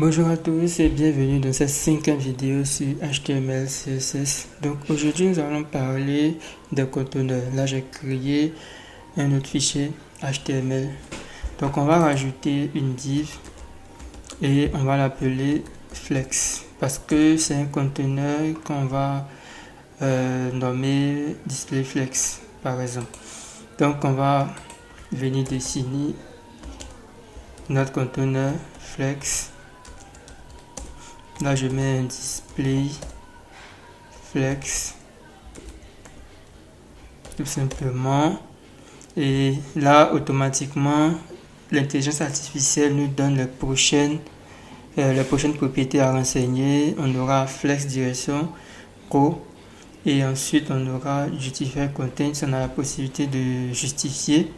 Bonjour à tous et bienvenue dans cette cinquième vidéo sur HTML, CSS. Donc aujourd'hui nous allons parler des conteneurs. Là j'ai créé un autre fichier HTML. Donc on va rajouter une div et on va l'appeler flex parce que c'est un conteneur qu'on va nommer display flex par exemple. Donc on va venir dessiner notre conteneur flex. Là, je mets un display flex tout simplement. Et là, automatiquement, l'intelligence artificielle nous donne les prochaines propriétés à renseigner. On aura flex direction row et ensuite on aura justify content. On a la possibilité de justifier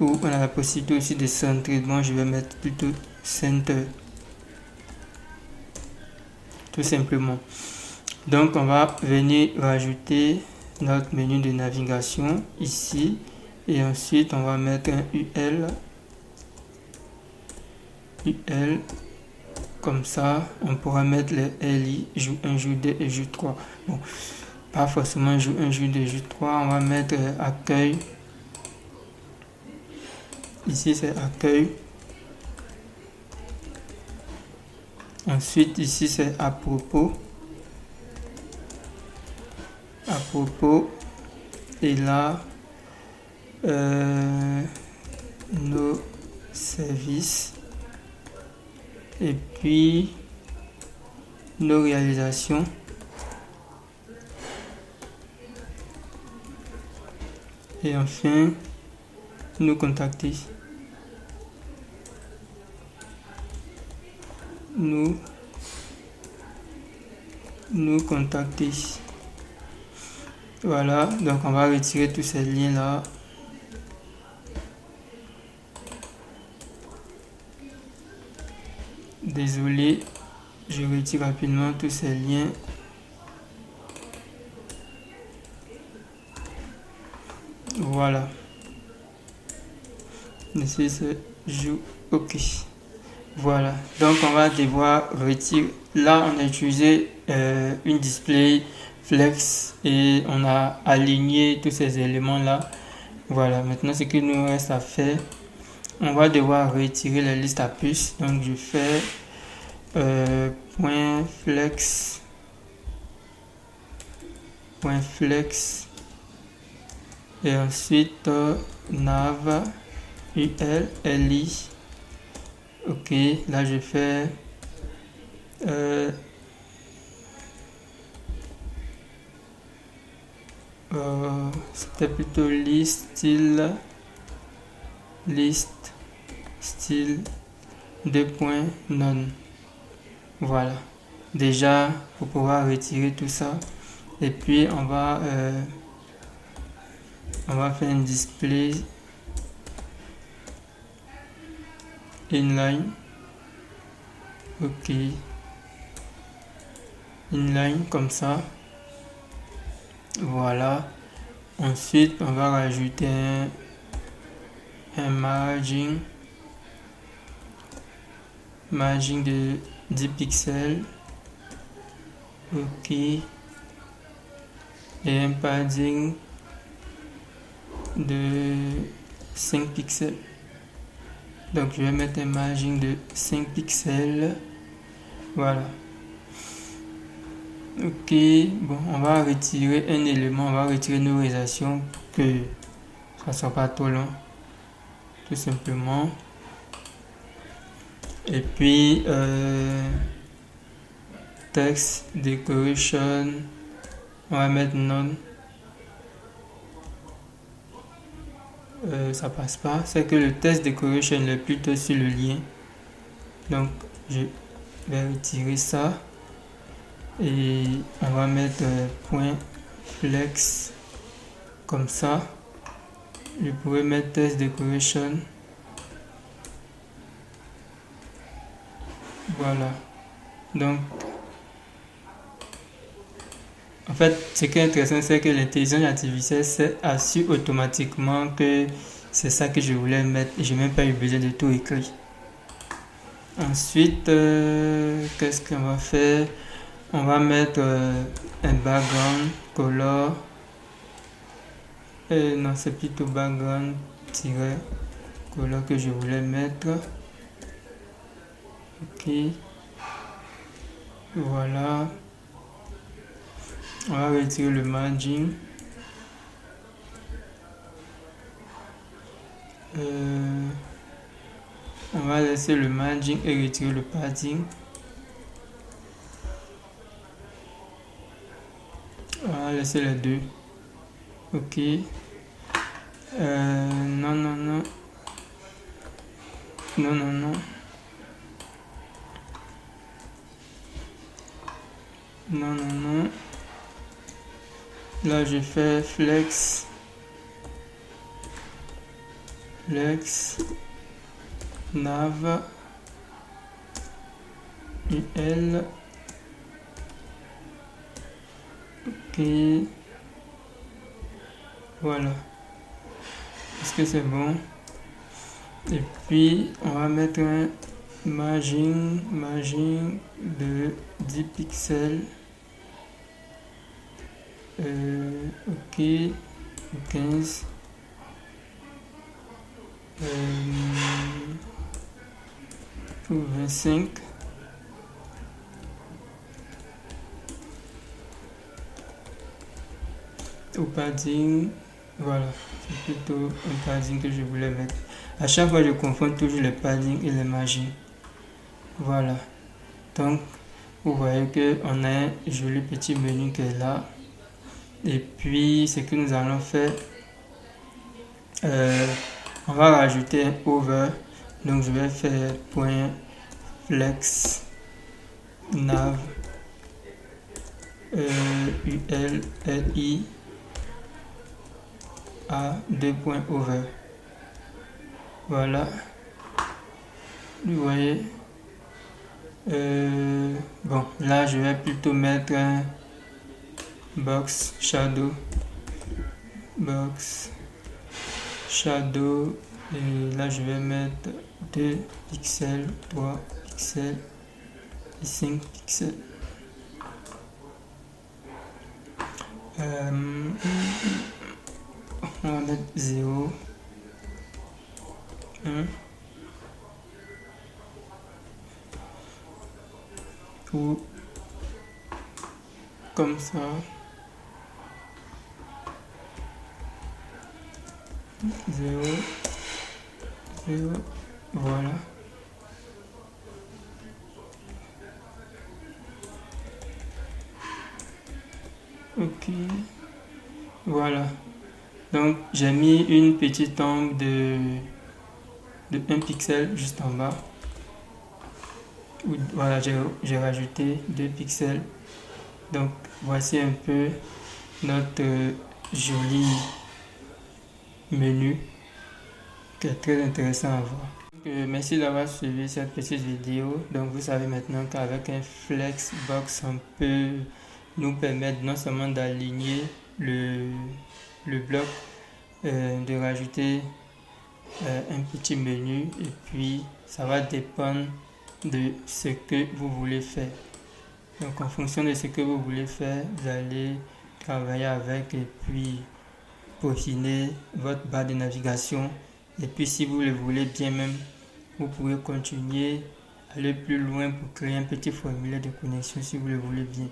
ou on a la possibilité aussi de centrer. Bon, je vais mettre plutôt center. Tout simplement. Donc on va venir rajouter notre menu de navigation ici et ensuite on va mettre un UL comme ça. On pourra mettre les LI jour 1, jour 2 et jour 3. Bon, pas forcément jour 1, jour 2, jour 3. On va mettre accueil. Ici c'est accueil. Ensuite ici c'est à propos. Et là nos services et puis nos réalisations et enfin nous contacter, nous contacter. Voilà, donc on va retirer tous ces liens là. Désolé, je retire rapidement tous ces liens. Voilà. Ici c'est joue OK. Voilà, donc on va devoir retirer. Là on a utilisé une display flex et on a aligné tous ces éléments là. Voilà, maintenant ce qu'il nous reste à faire, on va devoir retirer la liste à puces. Donc je fais .flex et ensuite nav ul li. Ok, là je fais c'était plutôt list style 2.none. Voilà, déjà pour pouvoir retirer tout ça et puis on va faire un display inline. Ok, inline comme ça. Voilà, ensuite on va rajouter un margin de 10 pixels. Ok, et un padding de 5 pixels. Donc je vais mettre un margin de 5 pixels. Voilà. Ok, bon, on va retirer un élément, on va retirer nos réalisations, que ça ne soit pas trop long, tout simplement. Et puis text decoration, on va mettre none. Ça passe pas, c'est que le text decoration est plutôt sur le lien, donc je vais retirer ça et on va mettre .flex comme ça. Je pourrais mettre text decoration. Voilà, donc en fait ce qui est intéressant, c'est que l'intelligence artificielle a su automatiquement que c'est ça que je voulais mettre et je n'ai même pas eu besoin de tout écrire. Ensuite, qu'est-ce qu'on va faire? On va mettre un background color. Non, c'est plutôt background-color que je voulais mettre. Ok. Voilà. On va retirer le margin. On va laisser le margin et retirer le padding. On va laisser les deux. Ok. Non. Non. Là, je fais flex, nav, UL. Ok. Voilà. Est-ce que c'est bon? Et puis, on va mettre un margin de 10 pixels. Ok. 15. Ou 25. Au padding, voilà, c'est plutôt un padding que je voulais mettre. À chaque fois, je confonds toujours les paddings et les margins. Voilà. Donc, vous voyez qu'on a un joli petit menu qui est là. Et puis, ce que nous allons faire, on va rajouter un over. Donc, je vais faire point flex nav ULLI à 2 points over. Voilà. Vous voyez. Bon, là, je vais plutôt mettre un box shadow. Et là, je vais mettre 2 pixels, 3 pixels et 5 pixels. On va mettre 0, 1, ou comme ça. 0, 0, voilà. Ok, voilà. Donc j'ai mis une petite ombre de 1 pixel juste en bas. Voilà, j'ai rajouté 2 pixels. Donc voici un peu notre joli menu qui est très intéressant à voir. Merci d'avoir suivi cette petite vidéo. Donc vous savez maintenant qu'avec un Flexbox, on peut nous permettre non seulement d'aligner le bloc, de rajouter un petit menu, et puis ça va dépendre de ce que vous voulez faire. Donc en fonction de ce que vous voulez faire, vous allez travailler avec et puis peaufiner votre barre de navigation. Et puis si vous le voulez bien même, vous pouvez continuer, aller plus loin pour créer un petit formulaire de connexion si vous le voulez bien.